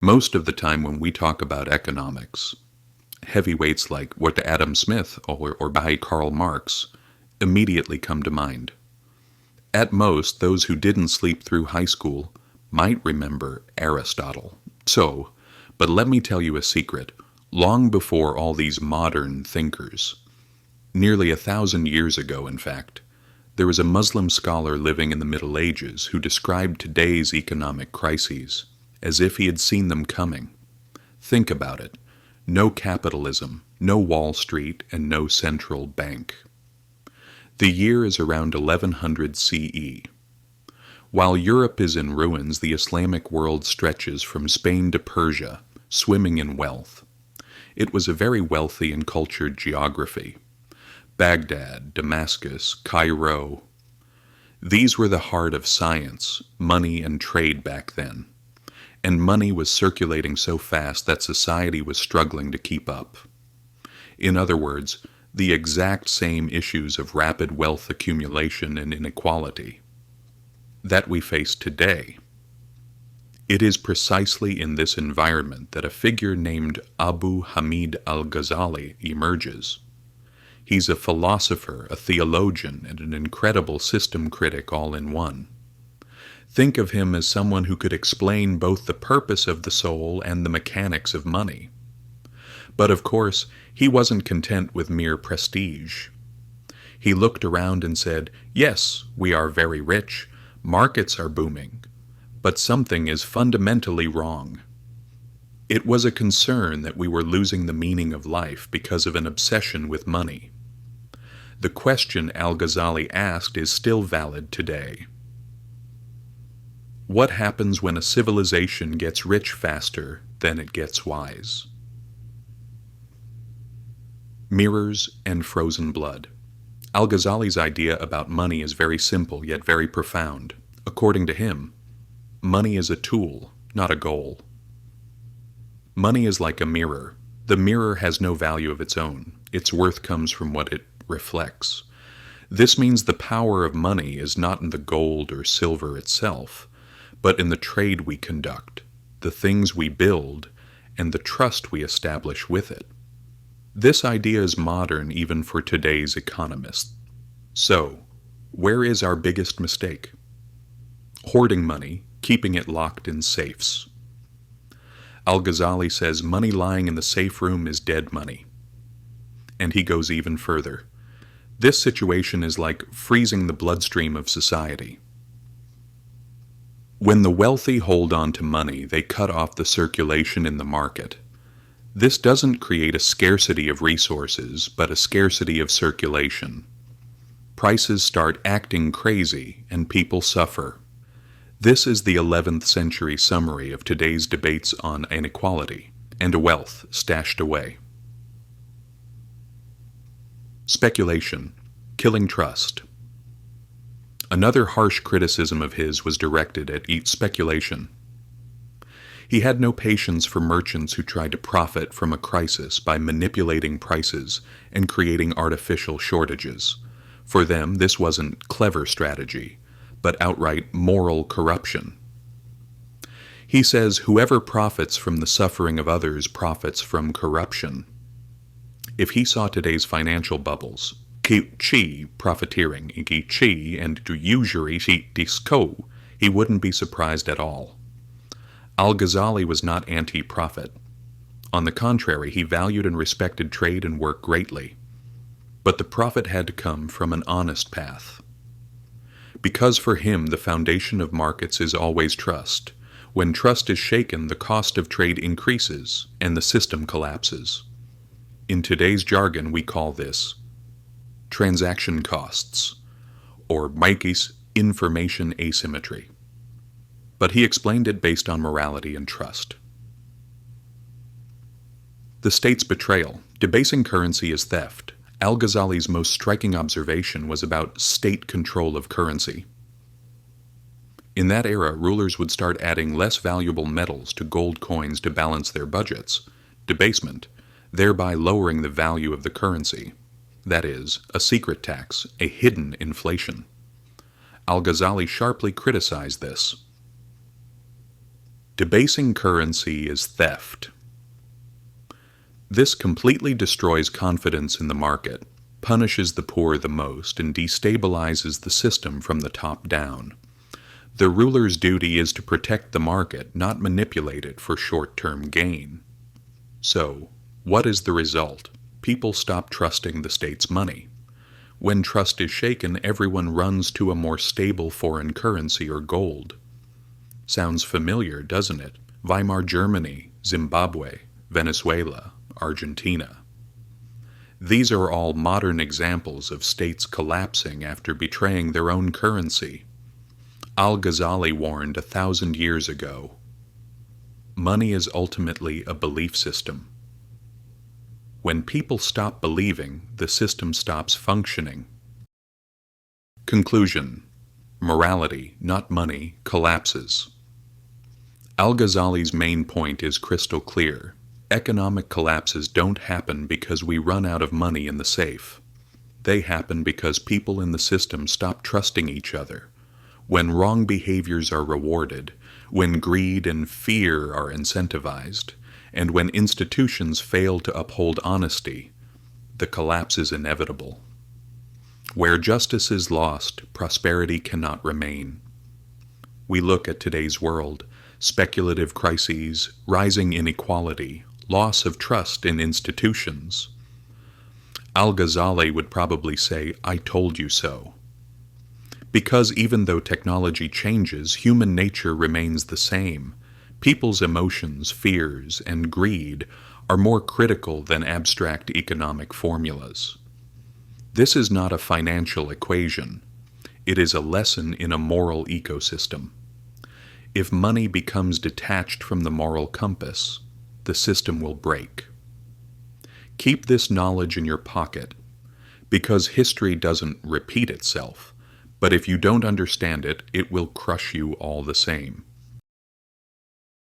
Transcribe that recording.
Most of the time when we talk about economics, heavyweights like what Adam Smith or by Karl Marx immediately come to mind. At most, those who didn't sleep through high school might remember Aristotle. But let me tell you a secret. Long before all these modern thinkers, nearly 1,000 years ago in fact, there was a Muslim scholar living in the Middle Ages who described today's economic crises as if he had seen them coming. Think about it. No capitalism, no Wall Street, and no central bank. The year is around 1100 CE. While Europe is in ruins, the Islamic world stretches from Spain to Persia, swimming in wealth. It was a very wealthy and cultured geography. Baghdad, Damascus, Cairo. These were the heart of science, money, and trade back then. And money was circulating so fast that society was struggling to keep up. In other words, the exact same issues of rapid wealth accumulation and inequality that we face today. It is precisely in this environment that a figure named Hamid Al-Ghazali emerges. He's a philosopher, a theologian, and an incredible system critic all in one. Think of him as someone who could explain both the purpose of the soul and the mechanics of money. But of course, he wasn't content with mere prestige. He looked around and said, "Yes, we are very rich, markets are booming, but something is fundamentally wrong." It was a concern that we were losing the meaning of life because of an obsession with money. The question Al-Ghazali asked is still valid today. What happens when a civilization gets rich faster than it gets wise? Mirrors and frozen blood. Al-Ghazali's idea about money is very simple yet very profound. According to him, money is a tool, not a goal. Money is like a mirror. The mirror has no value of its own. Its worth comes from what it reflects. This means the power of money is not in the gold or silver itself, but in the trade we conduct, the things we build, and the trust we establish with it. This idea is modern even for today's economists. So, where is our biggest mistake? Hoarding money, keeping it locked in safes. Al-Ghazali says money lying in the safe room is dead money. And he goes even further. This situation is like freezing the bloodstream of society. When the wealthy hold on to money, they cut off the circulation in the market. This doesn't create a scarcity of resources, but a scarcity of circulation. Prices start acting crazy, and people suffer. This is the 11th century summary of today's debates on inequality and wealth stashed away. Speculation, killing trust. Another harsh criticism of his was directed at speculation. He had no patience for merchants who tried to profit from a crisis by manipulating prices and creating artificial shortages. For them, this wasn't clever strategy, but outright moral corruption. He says, whoever profits from the suffering of others profits from corruption. If he saw today's financial bubbles, chi profiteering, chi and usury disco, he wouldn't be surprised at all. Al-Ghazali was not anti-profit. On the contrary, he valued and respected trade and work greatly. But the profit had to come from an honest path. Because for him the foundation of markets is always trust. When trust is shaken, the cost of trade increases and the system collapses. In today's jargon, we call this transaction costs, or Mikey's information asymmetry. But he explained it based on morality and trust. The state's betrayal. Debasing currency is theft. Al-Ghazali's most striking observation was about state control of currency. In that era, rulers would start adding less valuable metals to gold coins to balance their budgets, debasement, thereby lowering the value of the currency. That is, a secret tax, a hidden inflation. Al-Ghazali sharply criticized this. Debasing currency is theft. This completely destroys confidence in the market, punishes the poor the most, and destabilizes the system from the top down. The ruler's duty is to protect the market, not manipulate it for short-term gain. So, what is the result? People stop trusting the state's money. When trust is shaken, everyone runs to a more stable foreign currency or gold. Sounds familiar, doesn't it? Weimar Germany, Zimbabwe, Venezuela, Argentina. These are all modern examples of states collapsing after betraying their own currency. Al-Ghazali warned 1,000 years ago, money is ultimately a belief system. When people stop believing, the system stops functioning. Conclusion: morality, not money, collapses. Al-Ghazali's main point is crystal clear. Economic collapses don't happen because we run out of money in the safe. They happen because people in the system stop trusting each other. When wrong behaviors are rewarded, when greed and fear are incentivized, and when institutions fail to uphold honesty, the collapse is inevitable. Where justice is lost, prosperity cannot remain. We look at today's world: speculative crises, rising inequality, loss of trust in institutions. Al-Ghazali would probably say, "I told you so." Because even though technology changes, human nature remains the same. People's emotions, fears, and greed are more critical than abstract economic formulas. This is not a financial equation. It is a lesson in a moral ecosystem. If money becomes detached from the moral compass, the system will break. Keep this knowledge in your pocket, because history doesn't repeat itself, but if you don't understand it, it will crush you all the same.